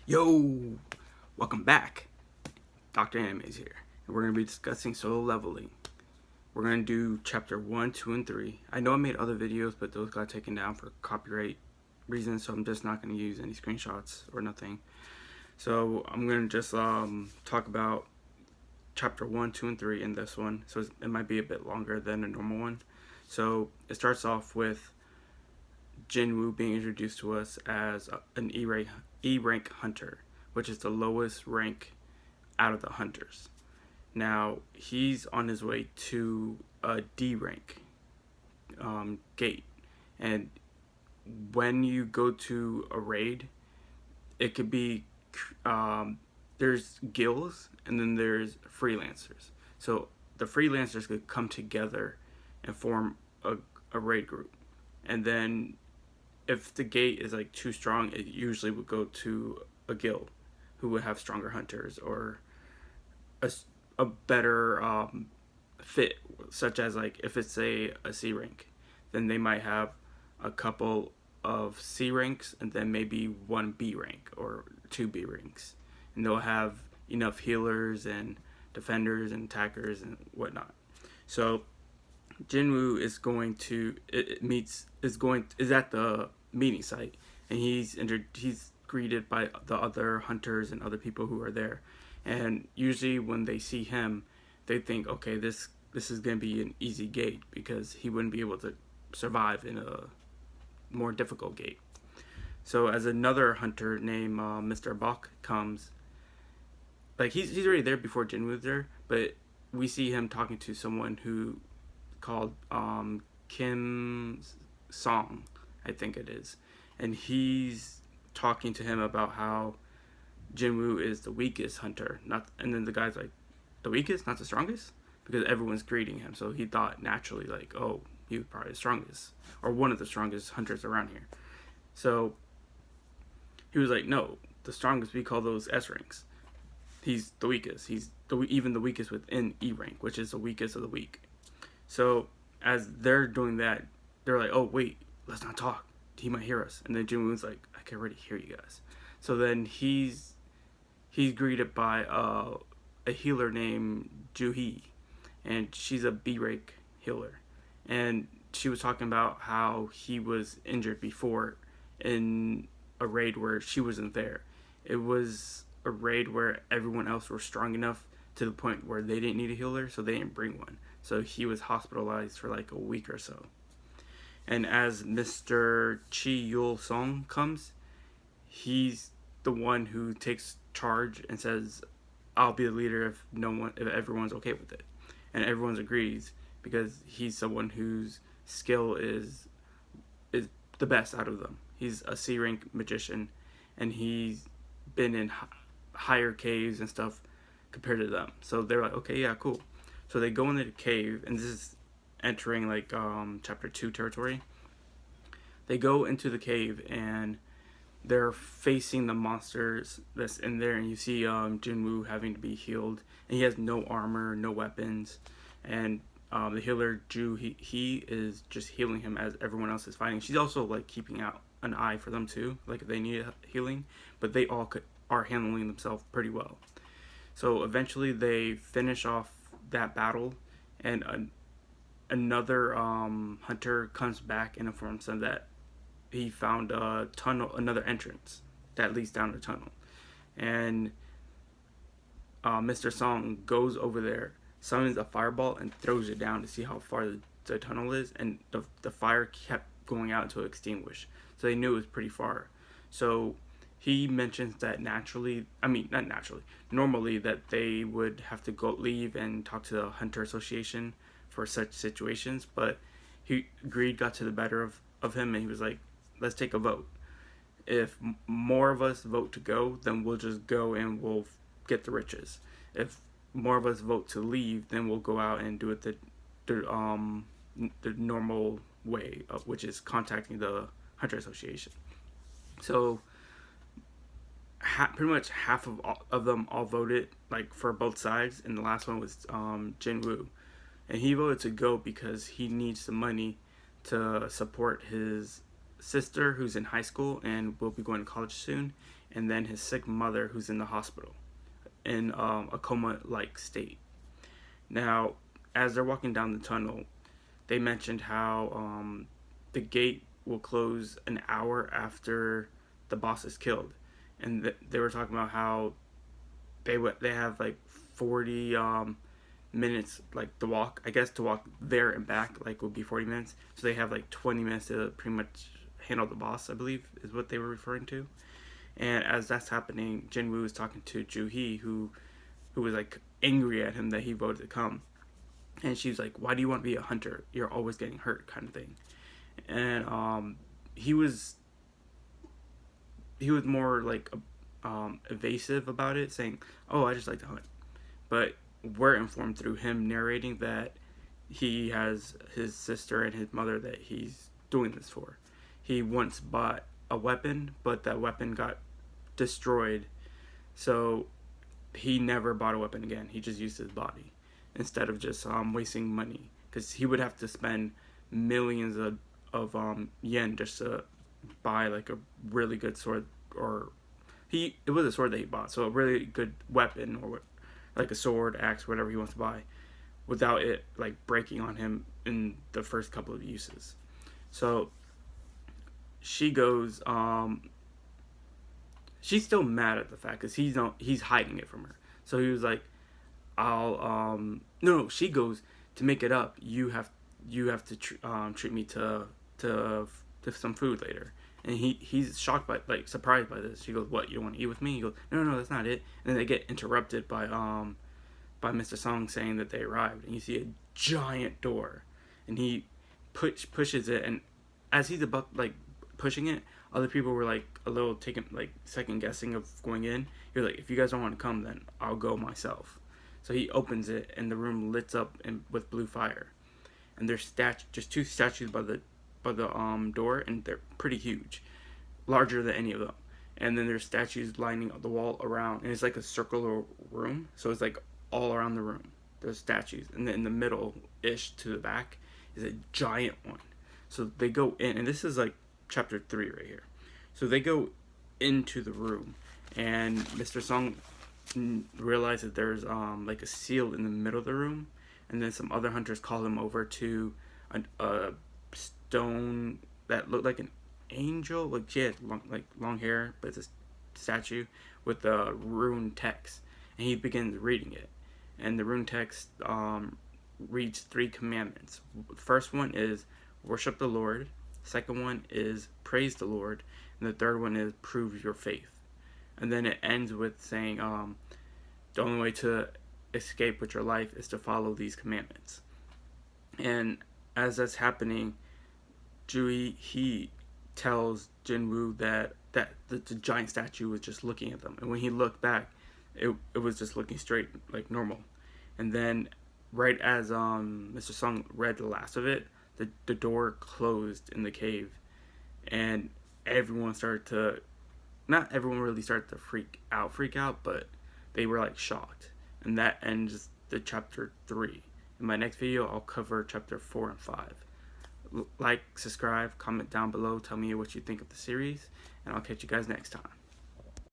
Yo, welcome back. Dr. Anime's here, and we're going to be discussing solo leveling. We're going to do chapter 1, 2, and 3. I know I made other videos, but those got taken down for copyright reasons, so I'm just not going to use any screenshots or nothing. So I'm going to just talk about chapter 1, 2, and 3 in this one, so it might be a bit longer than a normal one. So it starts off with Jinwoo being introduced to us as an E-rank hunter, which is the lowest rank out of the hunters. Now, he's on his way to a D rank gate. And when you go to a raid, it could be there's guilds and then there's freelancers. So the freelancers could come together and form a raid group. And then if the gate is like too strong, it usually would go to a guild who would have stronger hunters or a better fit, such as like if it's a C rank, then they might have a couple of C ranks and then maybe one B rank or two B ranks, and they'll have enough healers and defenders and attackers and whatnot. So Jinwoo is going to is at the meeting site, and he's greeted by the other hunters and other people who are there. And usually when they see him, they think, okay, this is going to be an easy gate because he wouldn't be able to survive in a more difficult gate. So as another hunter named Mr. Bok comes, like he's already there before Jinwoo's there, but we see him talking to someone who called Kim Song, I think it is, and he's talking to him about how Jinwoo is the weakest hunter, not, and then the guy's like, the weakest, not the strongest, because everyone's greeting him, so he thought naturally like, oh, he was probably the strongest or one of the strongest hunters around here. So he was like, no, the strongest, we call those S ranks. He's the weakest. He's even the weakest within E rank, which is the weakest of the weak. So as they're doing that, they're like, oh wait, let's not talk. He might hear us. And then Jinwoo's like, I can already hear you guys. So then he's greeted by a healer named Ju-Hee, and she's a B rank healer. And she was talking about how he was injured before in a raid where she wasn't there. It was a raid where everyone else was strong enough to the point where they didn't need a healer, so they didn't bring one. So he was hospitalized for like a week or so. And as Mr. Chi-Yul Song comes, he's the one who takes charge and says, I'll be the leader if everyone's okay with it. And everyone agrees because he's someone whose skill is the best out of them. He's a C rank magician, and he's been in higher caves and stuff compared to them. So they're like, okay, yeah, cool. So they go into the cave, and this is entering like chapter 2 territory. They go into the cave and they're facing the monsters that's in there, and you see Jinwoo having to be healed, and he has no armor, no weapons, and the healer Ju-Hee is just healing him as everyone else is fighting. She's also like keeping out an eye for them too, like if they need healing, but they all are handling themselves pretty well. So eventually they finish off that battle, and another hunter comes back and informs them that he found a tunnel, another entrance that leads down the tunnel. And Mr. Song goes over there, summons a fireball, and throws it down to see how far the tunnel is. And the fire kept going out to extinguish. So they knew it was pretty far. So he mentions that normally that they would have to go leave and talk to the Hunter Association for such situations. But greed got to the better of him, and he was like, let's take a vote. If more of us vote to go, then we'll just go and we'll get the riches. If more of us vote to leave, then we'll go out and do it the normal way, which is contacting the Hunter Association. So pretty much half of them all voted like for both sides, and the last one was Jinwoo, and he voted to go because he needs the money to support his sister who's in high school and will be going to college soon, and then his sick mother who's in the hospital in a coma-like state. Now, as they're walking down the tunnel, they mentioned how the gate will close an hour after the boss is killed, and they were talking about how they have like 40 minutes like to walk. I guess to walk there and back like would be 40 minutes. So they have like 20 minutes to pretty much handle the boss, I believe is what they were referring to. And as that's happening, Jinwoo is talking to Ju-Hee, who was like angry at him that he voted to come. And she's like, "Why do you want to be a hunter? You're always getting hurt," kind of thing. And he was more like evasive about it, saying, "Oh, I just like to hunt." But we're informed through him narrating that he has his sister and his mother that he's doing this for. He once bought a weapon, but that weapon got destroyed, so he never bought a weapon again. He just used his body instead of just wasting money, because he would have to spend millions of yen just to buy like a really good sword, or it was a sword that he bought, so a really good weapon, or like a sword, axe, whatever he wants to buy, without it like breaking on him in the first couple of uses. So she goes, she's still mad at the fact because he's hiding it from her. So he was like, "I'll no." She goes, "To make it up, you have to treat me to some food later." And he's shocked by, like, surprised by this. She goes, "What, you don't want to eat with me?" He goes, No, that's not it." And then they get interrupted by Mr. Song saying that they arrived, and you see a giant door, and he pushes it, and as he's about like pushing it, other people were like a little taken, like second guessing of going in. You're like, "If you guys don't want to come, then I'll go myself." So he opens it, and the room lights up with blue fire, and there's just two statues by the door, and they're pretty huge, larger than any of them. And then there's statues lining the wall around, and it's like a circular room, so it's like all around the room there's statues, and then in the middle ish to the back is a giant one. So they go in, and this is like chapter 3 right here. So they go into the room, and Mr. Song realizes there's like a seal in the middle of the room, and then some other hunters call him over to a stone that looked like an angel. Like she had long hair, but it's a statue with a rune text, and he begins reading it. And the rune text reads 3 commandments. The first one is worship the Lord. Second one is praise the Lord, and the third one is prove your faith. And then it ends with saying, the only way to escape with your life is to follow these commandments. And as that's happening, Ju-Hee tells Jinwoo that the giant statue was just looking at them, and when he looked back, it was just looking straight like normal. And then right as Mr. Song read the last of it, the door closed in the cave, and everyone started to, not everyone really started to freak out, but they were like shocked. And that ends the chapter 3. In my next video, I'll cover chapter 4 and 5. Like, subscribe, comment down below, tell me what you think of the series, and I'll catch you guys next time.